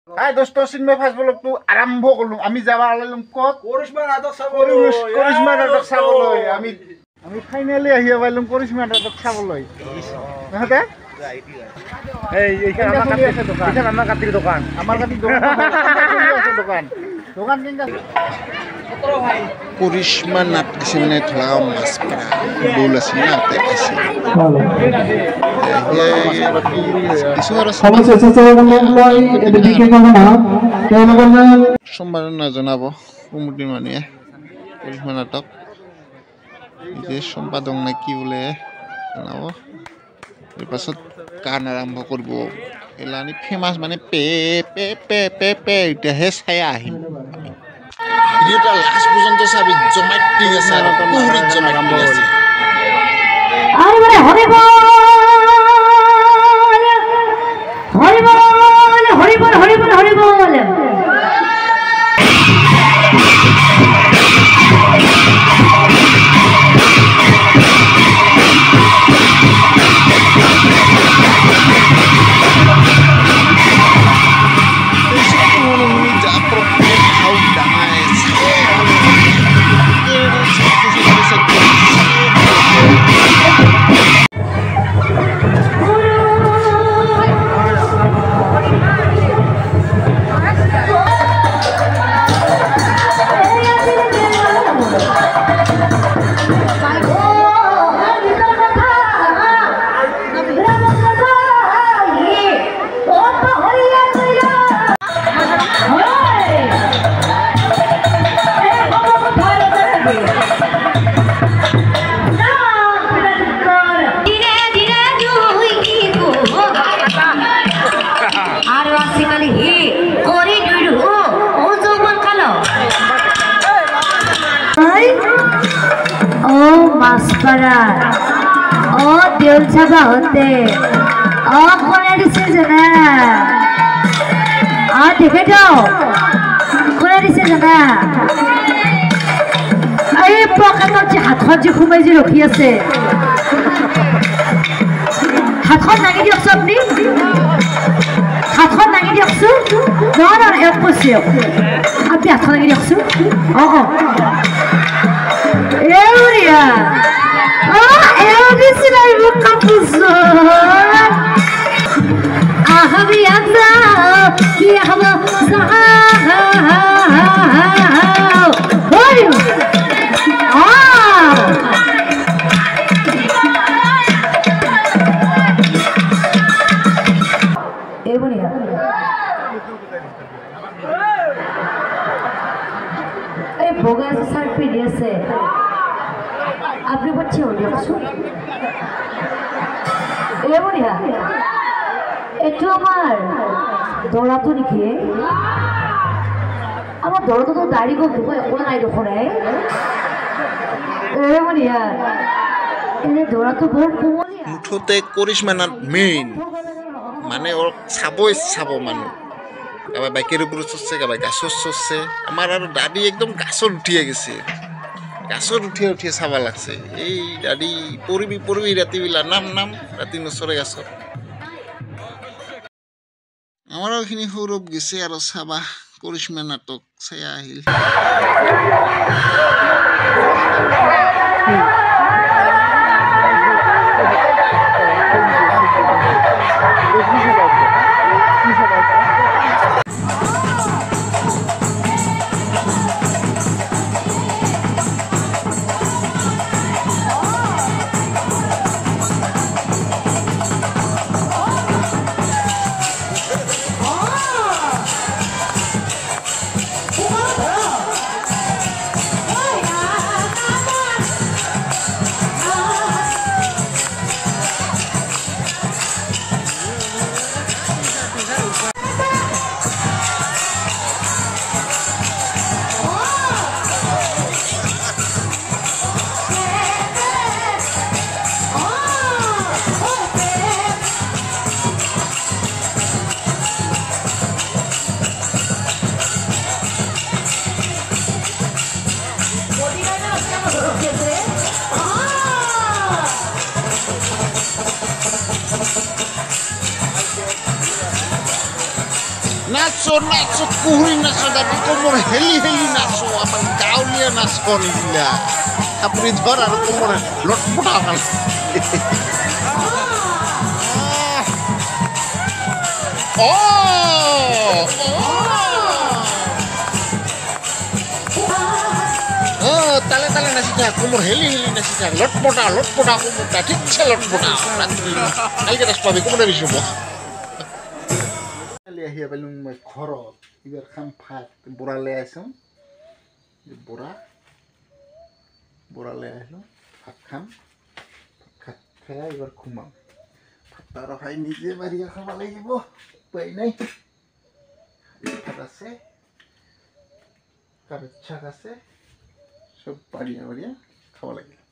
হাই দোস্ত চিন্ময় ফাৰ্ষ্ট ব্লগটো আৰম্ভ কৰিলোঁ। আমি যাব ওলাইলোঁ ক'ত? কৰিশ্মা নাটক চাবলৈ। আমি ফাইনেলি আহি পাইলোঁ কৰিশ্মা নাটক চাবলৈ। নহতে আমাৰ কাটিৰ দোকান দোকান কেনেকৈ কৰিশ্মা নাট আছে মানে ধৰা মাছ পৰা দৌল আছে না সোমবাৰে নজনাব কুমুটি মানুহে কৰিশ্মা নাটক সম্পাদক নে কি বোলে জনাব। তাৰপাছত গান আৰম্ভ কৰিব। এলানি ফেমাছ মানে pay pay pay pay pay এতিয়াহে চাই আহিম। ভিডিঅ'টা লাষ্ট পৰ্যন্ত চাবি জমাইট ঠিক আছে আৰু পুৰীত জমাইট ঠিক আছে। মাছপাড়া ও দেউল ছাবা হতে ও কোনে দিছে জানা দেখে যাও কোনে দিছে জানা এই পকেটত যে হাতখন যে সোমাই যে ৰখি আছে হাতখন দাঙি দিয়কচোন আপুনি হাতখন দাঙি দিয়কচোন নহয় এক কৈছে আপুনি হাতখন দাঙি দিয়কচোন Euria! Eu disse na boca pulsar. Ahami anda, que ahma sahau. Oi! Euria. ভোগা আছে স্যার পিডি আছে আপনি পাচ্ছে ওটি আসুন এমনিয়া একটু আমার দৌড়া তো নাকি আমার দৌড়া তো দাড়ি করতে এখন নাই দোকানে এমনিয়া এনে দৌড়া তো বহুত কোমলিয়া মুঠতে কৰিশ্মা নাট মেইন মানে ওর চাবই চাব মানুহ কাবাই বাইকের উপরে চড়ছে কাবাই গাছর চড়ছে আমার আর দাদি একদম গাছর উঠিয়ে গেছে গাছর উঠিয়ে উঠিয়ে চাবা লাগছে এই দাদি পড়বি রাতিবেলা নাম রাতি নচরে গাছর আমারও এইখিনি সৌৰভ গেছে আৰু চাবা কৰিশ্মা নাটক চাই আহিল। নাচো কুহুৰি নাচো দাবি কোমৰ হেলি হেলি নাচো আমাৰ গাঁৱলীয়া নাচ নিদিলা আপুনি ধৰ আৰু কোমর লটপটা ভাল তালে তালে নাচি থাক কোমর হেলি হেলি নাচি থাক লটপটা কোমরটা ঠিকছে লটপটা কালকে নাচ পাবি কোমরে বেশি হব আহি পালোঁ মই ঘৰত এইবাৰ খাম ভাত বৰালৈ আহিছোঁ বৰালৈ আহিলোঁ ভাত খাম ভাত খাই এইবাৰ ঘুমাম ভাত আৰু খাই নিজে বাহিৰে খাব লাগিব উপায় নাই ভাত আছে কাৰোবাৰ শাক আছে সব বাঢ়িয়া খাব লাগিব